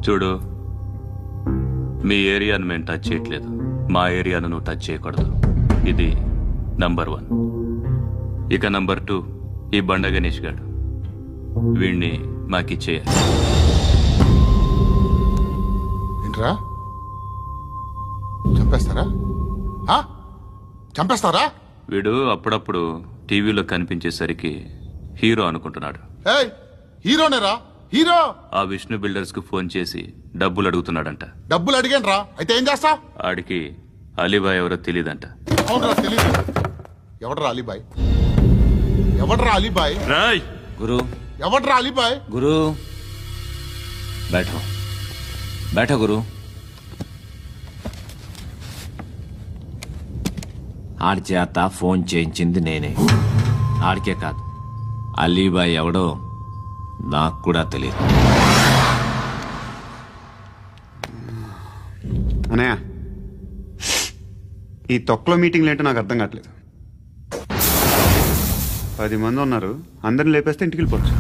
చూడు, మీ ఏరియాను మేము టచ్ చేయట్లేదు, మా ఏరియాను నువ్వు టచ్ చేయకూడదు. ఇది నంబర్ 1. ఇక నంబర్ 2, ఈ బండ గణేష్ గారు, వీణ్ణి మాకిచ్చేయాలి. ఏంట్రా, చంపేస్తారా? చంపేస్తారా? వీడు అప్పుడప్పుడు టీవీలో కనిపించేసరికి హీరో అనుకుంటున్నాడు. హీరోనేరా, హీరో. ఆ విష్ణు బిల్డర్స్ కు ఫోన్ చేసి డబ్బులు అడుగుతున్నాడంట. డబ్బులు అడిగాను రా, అయితే ఏం చేస్తా? ఆడికి అలీబాయ్ ఎవరో తెలియదంట. అవునరా, తెలీదు. ఎవడరా అలీబాయ్? ఎవడరా అలీబాయ్? రాయ్ గురు, ఎవడరా అలీబాయ్? గురు बैठो बैठो గురు. ఆడి చేత ఫోన్ చేయించింది నేనే. ఆడికే కాదు, అలీబాయ్ ఎవడో నాకు కూడా తెలియదు. అనయ్య, ఈ తొక్కలో మీటింగ్లు ఏంటో నాకు అర్థం కావట్లేదు. 10 మంది ఉన్నారు, అందరిని లేపేస్తే ఇంటికి వెళ్ళిపోవచ్చు.